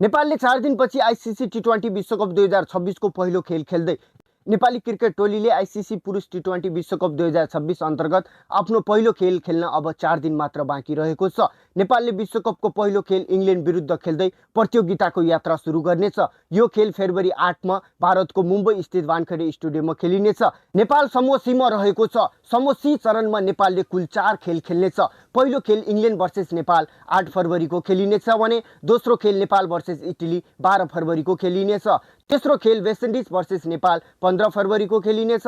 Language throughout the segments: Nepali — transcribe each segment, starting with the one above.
नेपालले 4 दिनपछि आइसिसी टी20 विश्वकप 2026 को पहिलो खेल खेल्दै नेपाली क्रिकेट टोलीले आइसिसी पुरुष टी20 विश्वकप 2026 अन्तर्गत आफ्नो पहिलो खेल खेल्न अब 4 दिन मात्र बाँकी रहेको छ। नेपालले विश्वकपको पहिलो खेल इङ्ल्यान्ड विरुद्ध खेल्दै प्रतियोगिताको यात्रा सुरु गर्नेछ। यो खेल फेब्रुअरी 8 मा भारतको मुम्बई स्थित वानखेडे स्टेडियममा खेलिनेछ। नेपाल समूह सीमा रहेको छ। समूह सी चरणमा नेपालले कुल 4 खेल खेल्नेछ। पहिलो खेल इङ्ल्यान्ड भर्सेस नेपाल 8 फरवरीको खेलिनेछ भने दोस्रो खेल नेपाल भर्सेस इटली 12 फरवरीको खेलिनेछ। तेस्रो खेल वेस्ट इन्डिज भर्सेस नेपाल 15 फरवरी को खेलिनेछ।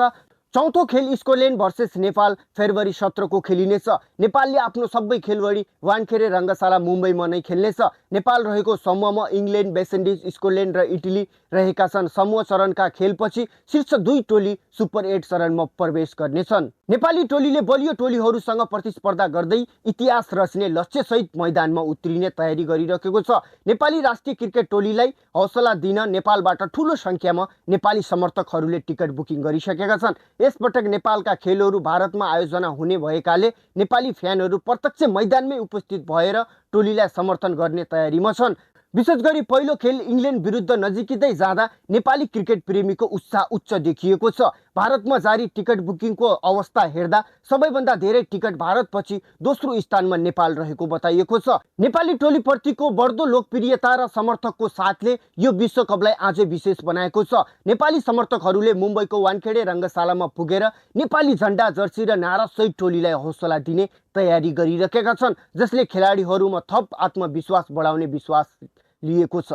चौथो खेल स्कोटल्यान्ड भर्सेस नेपाल फेब्रुअरी 17 को खेलिनेछ। नेपालले आफ्नो सबै खेलगडी वानखेडे रङ्गशाला मुम्बईमा नै खेल्नेछ। नेपाल रहेको समूहमा इङ्ल्यान्ड, वेस्ट इन्डिज, स्कोटल्यान्ड र इटली रहेका छन्। समूह चरणका खेलपछि शीर्ष 2 टोली सुपर 8 चरणमा प्रवेश गर्नेछन्। नेपाली टोलीले बलियो टोलीहरूसँग प्रतिस्पर्धा गर्दै इतिहास रच्ने लक्ष्यसहित मैदानमा उत्रिने तयारी गरिरहेको छ। नेपाली राष्ट्रिय क्रिकेट टोलीलाई हौसला दिन नेपालबाट ठूलो सङ्ख्यामा नेपाली समर्थकहरूले टिकट बुकिङ गरिसकेका छन्। यसपटक नेपालका खेलहरू भारतमा आयोजना हुने भएकाले नेपाली फ्यानहरू प्रत्यक्ष मैदानमै उपस्थित भएर टोलीलाई समर्थन गर्ने तयारीमा छन्। विशेष गरी पहिलो खेल इङ्ल्यान्ड विरुद्ध नजिकै जाँदा नेपाली क्रिकेट प्रेमीको उत्साह उच्च देखिएको छ। भारतमा जारी टिकट बुकिङको अवस्था हेर्दा सबैभन्दा धेरै टिकट भारतपछि दोस्रो स्थानमा नेपाल रहेको बताइएको छ। नेपाली टोलीप्रतिको बढ्दो लोकप्रियता र समर्थकको साथले यो विश्वकपलाई अझै विशेष बनाएको छ। नेपाली समर्थकहरूले मुम्बईको वानखेडे रङ्गशालामा पुगेर नेपाली झण्डा, जर्सी र नारासहित टोलीलाई हौसला दिने तयारी गरिरहेका छन्, जसले खेलाडीहरूमा थप आत्मविश्वास बढाउने विश्वास लिएको छ।